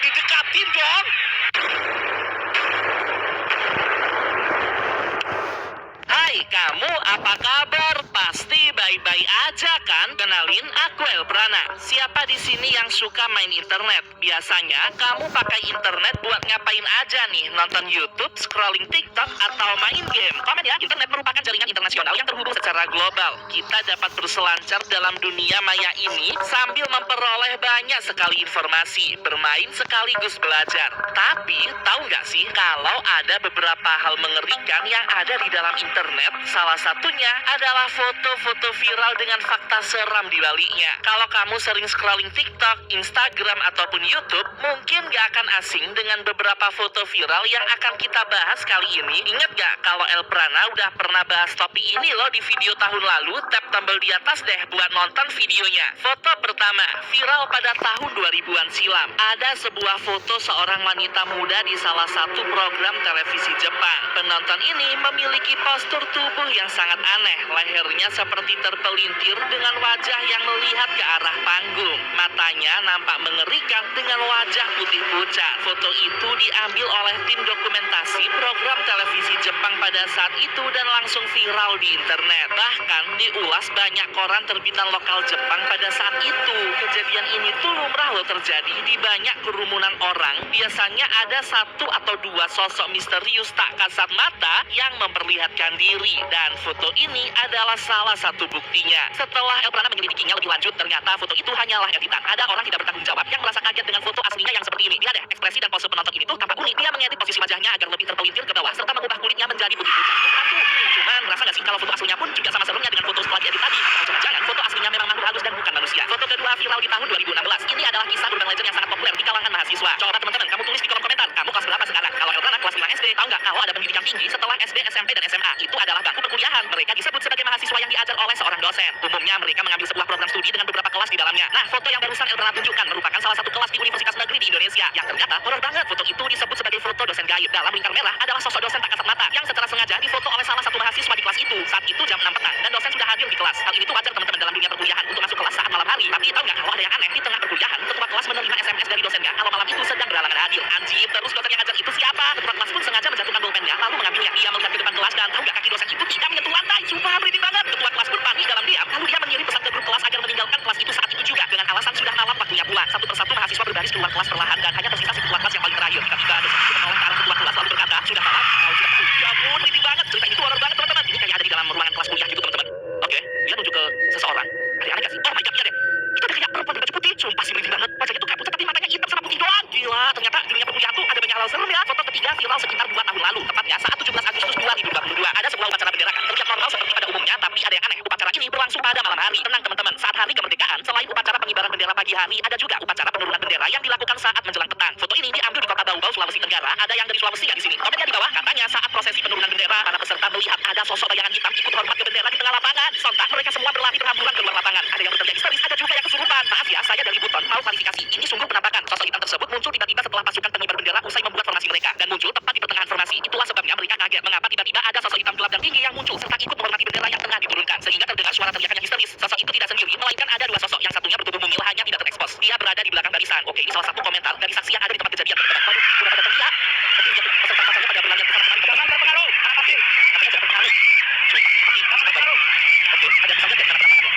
didekatin dong. Hai kamu, apa kabar? Pasti baik-baik aja kan? Kenalin, aku Elprana. Siapa di sini yang suka main internet? Biasanya kamu pakai internet buat ngapain aja nih? Nonton YouTube, scrolling TikTok, atau main game? Komen ya, internet merupakan jaringan internasional yang terhubung secara global. Kita dapat berselancar dalam dunia maya ini sambil memperoleh banyak sekali informasi, bermain sekaligus belajar. Tapi, tahu nggak sih kalau ada beberapa hal mengerikan yang ada di dalam internet? Salah satunya adalah foto-foto viral dengan fakta seram di baliknya. Kalau kamu sering scrolling TikTok, Instagram, ataupun YouTube, mungkin gak akan asing dengan beberapa foto viral yang akan kita bahas kali ini. Ingat gak kalau Elprana udah pernah bahas topik ini loh di video tahun lalu? Tap tombol di atas deh buat nonton videonya. Foto pertama, viral pada tahun 2000-an silam. Ada sebuah foto seorang wanita muda di salah satu program televisi Jepang. Penonton ini memiliki postur tubuh yang sangat aneh. Lehernya seperti terpelintir dengan wajah yang melihat ke arah panggung. Matanya nampak mengerikan dengan wajah putih pucat. Foto itu diambil oleh tim dokumentasi program televisi Jepang pada saat itu dan langsung viral di internet. Bahkan diulas banyak koran terbitan lokal Jepang pada saat itu. Kejadian ini tuh lumrah loh terjadi di banyak kerumunan orang. Biasanya ada satu atau dua sosok misterius tak kasat mata yang memperlihatkan diri. Dan foto ini adalah salah satu buktinya. Setelah Elprana menyelidikinya lebih lanjut, ternyata foto itu hanyalah editan. Ada orang tidak bertanggung jawab yang merasa kaget dengan foto aslinya yang seperti ini. Lihat deh, ekspresi dan pose penonton ini tuh tampak unik. Dia mengedit posisi wajahnya agar lebih terpelintir ke bawah serta mengubah kulitnya menjadi putih pucat. Cuman merasa gak sih kalau foto aslinya pun juga sama seremnya dengan foto setelah diedit tadi? Atau jangan-jangan foto aslinya memang makhluk halus dan bukan manusia. Foto kedua viral di tahun 2016. Ini adalah kisah urban legend yang sangat populer di kalangan mahasiswa. Coba teman-teman kamu tulis di kolom komentar, kamu kelas berapa sekarang? Kalau Elprana kelas 5 SD, tahu nggak kalau ada pendidikan tinggi setelah SD, SMP, dan SMA? Itu adalah bangku perkuliahan. Mereka disebut sebagai mahasiswa yang diajar oleh seorang dosen. Umumnya mereka mengambil sebuah program studi dengan beberapa kelas di dalamnya. Nah, foto yang barusan Elprana tunjukkan merupakan salah satu kelas di Universitas Negeri di Indonesia. Yang ternyata horor banget. Foto itu disebut sebagai foto dosen gaib. Dalam lingkar merah adalah sosok dosen tak kasat mata yang secara sengaja difoto oleh salah satu mahasiswa di kelas itu. Saat itu jam 6 petang dan dosen sudah hadir di kelas. Hal ini tuh wajar teman-teman dalam dunia perkuliahan untuk masuk kelas saat malam hari. Tapi tahu nggak kalau ada yang aneh di tengah perkuliahan, ketua kelas menerima SMS dari dosennya kalau malam itu sedang berhalangan hadir. Anjir, terus dosen yang ngajar itu siapa? Ketua kelas pun sengaja menjatuhkan bolpennya lalu mengambilnya. Ia melihat ke depan kelas dan tahu nggak kaki dosen itu tidak menyentuh lantai. Sumpah merinding banget. Ketua kelas pun panik dalam diam. Lalu dia mengirim pesan ke grup kelas agar meninggalkan kelas itu saat itu juga dengan alasan sudah malam waktunya pulang. Satu persatu mahasiswa berbaris keluar kelas perlahan dan hanya tersisa si ketua kelas yang paling terakhir. Tiba-tiba dosen itu menoleh ke arah ketua kelas lalu berkata, sudah malam, kau sudah tahu. Ya ampun, merinding banget. Cerita ini tuh horor banget teman-teman. Ini kayak ada di dalam ruangan kelas kuliah gitu teman-teman. Oke, dia nunjuk ke seseorang. Ada yang aneh gak sih? Oh my god, iya deh. Itu ada kayak perempuan berbaju putih. Sumpah sih merinding banget. Wajahnya tuh kayak pucat tapi matanya hitam sama putih doang. Gila, ternyata di dunia perkuliahan tuh ada banyak hal serem ya. Foto ketiga viral sekitar 2 tahun lalu. Tepatnya saat 17 Agustus 2022. Ada sebuah upacara bendera terlihat normal seperti pada umumnya, tapi ada yang aneh. Upacara ini berlangsung pada malam hari. Tenang teman-teman, saat hari kemerdekaan, selain upacara pengibaran bendera pagi hari, ada juga upacara penurunan bendera yang dilakukan saat menjelang petang. Foto ini diambil di kota Bau-Bau, Sulawesi Tenggara. Ada yang dari Sulawesi ya di sini. Komennya di bawah, katanya saat prosesi penurunan bendera, para peserta melihat ada sosok bayangan hitam ikut hormat ke bendera di tengah lapangan. Sontak mereka semua berlari berhamburan keluar lapangan. Ada yang bekerja histeris, ada juga yang kesurupan. Maaf ya, saya dari Buton mau klarifikasi. Ini sungguh penampakan. Sosok hitam tersebut muncul tiba-tiba setelah pasukan pengibar bendera usai membuat formasi mereka dan muncul tepat di pertengahan formasi. Itulah sebabnya mereka kaget mengapa tiba-tiba ada sosok hitam gelap dan tinggi yang muncul serta ikut menghormati bendera yang tengah diturunkan. Sehingga terdengar suara teriakan yang histeris. Sosok itu tidak sendiri, melainkan ada dua sosok. Yang satunya bertubuh mumil hanya tidak terekspos. Dia berada di belakang barisan. Oke, ini salah satu komentar dari saksi yang ada di tempat kejadian tersebut. Waduh, udah pada teriak. Oke, ya, peserta-pesertanya pada berlarian ke sana kemari. Jangan berpengaruh. Apa sih? Katanya jangan berpengaruh. Sumpah, mati. Kan sudah baik. Oke, ada yang saja dari mana penampakannya.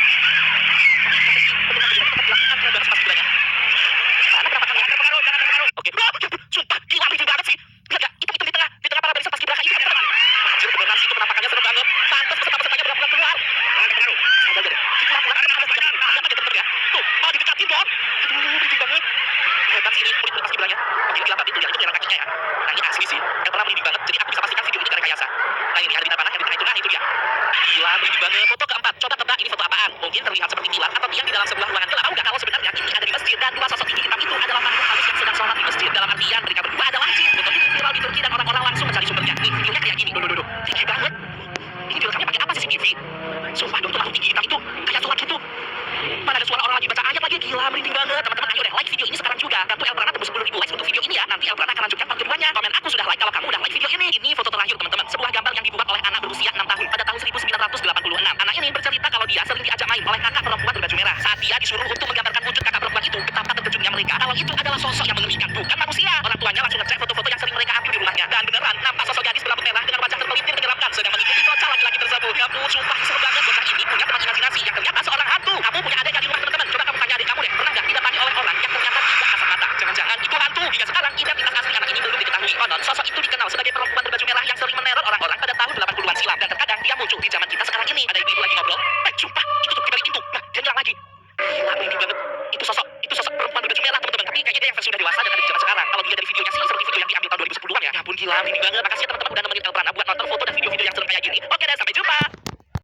Prosesi penurunan bendera tetap dilakukan dengan beres pas bilangnya. Mana penampakannya? Jangan berpengaruh, jangan berpengaruh. Oke, sumpah, gila merinding banget sih. Lihat gak? Hitam-hitam di tengah para barisan paskibraka ini teman-teman. Anjir, beneran sih itu penampakannya serem banget. Pantes peserta-pesertanya benar-benar keluar. Jangan berpengaruh. Sabar deh. Kita lakukan ada saja. Lihat aja teman-teman ya. Tuh, mau didekatin dong. Aduh, merinding banget. Hebat sih ini kulit paskibranya. Oke, bilang tadi tuh ya, itu jalan kakinya ya. Nah, ini asli sih. Elprana merinding banget. Jadi aku bisa pastikan video ini gak rekayasa. Nah, ini ada bintang panah yang di tengah itu. Nah, itu dia. Gila, merinding banget. Foto keempat. Coba tebak ini foto apaan? Mungkin terlihat seperti pilar atau tiang di dalam sebuah ruangan gelap. Tahu nggak kalau sebenarnya ini ada di masjid dan dua sosok tinggi hitam itu adalah makhluk halus yang sedang sholat di masjid. Dalam artian mereka berdua adalah jin. Foto ini viral di Turki dan orang-orang langsung mencari sumbernya. Nih, videonya kayak gini. Duh. Tinggi banget. Ini direkamnya pakai apa CCTV? Sumpah dong, tuh makhluk tinggi hitam itu kayak sholat gitu. Mana ada suara orang lagi baca ayat lagi. Gila, merinding banget. Teman-teman, ayo deh like video ini sekarang juga. Kartu Elprana tembus 10.000 likes untuk video ini ya. Nanti Elprana akan lanjutkan part keduanya. Komen aku sudah like kalau kamu udah like video ini. Ini foto terakhir teman-teman. Sebuah gambar yang dibuat oleh anak berusia 6 tahun pada tahun 1986. Anak ini bercerita kalau dia sering diajak main oleh kakak perempuan berbaju merah. Saat dia disuruh untuk menggambarkan wujud kakak perempuan itu, betapa terkejutnya mereka kalau itu adalah yang mengerikan, bukan manusia. Orang tuanya langsung ngecek foto-foto yang sering mereka ambil di rumahnya. Dan beneran, nampak sosok gadis berambut merah dengan wajah terpelintir menyeramkan sedang mengikuti bocah laki-laki tersebut. Kamu sumpah serem banget, bocah ini punya teman imajinasi yang ternyata seorang hantu. Kamu punya adik di rumah teman-teman. Coba kamu tanya adik kamu deh, pernah nggak didatangi oleh orang yang ternyata tidak kasat mata? Jangan-jangan itu hantu. Hingga sekarang identitas asli anak ini belum diketahui. Konon sosok itu dikenal sebagai perempuan berbaju merah yang sering meneror orang-orang pada tahun 80-an silam. Dan terkadang dia muncul di zaman kita sekarang ini. Ada ibu-ibu lagi ngobrol. Sumpah, itu tuh di balik pintu. Nah, dia ngilang lagi. Gila, merinding banget. Itu sosok perempuan berbaju merah, teman-teman. Tapi kayaknya dia yang versi udah dewasa dan ada di zaman sekarang. Kalau dia dari videonya sih seperti video yang diambil tahun 2010-an ya. Ya ampun, gila, merinding banget. Makasih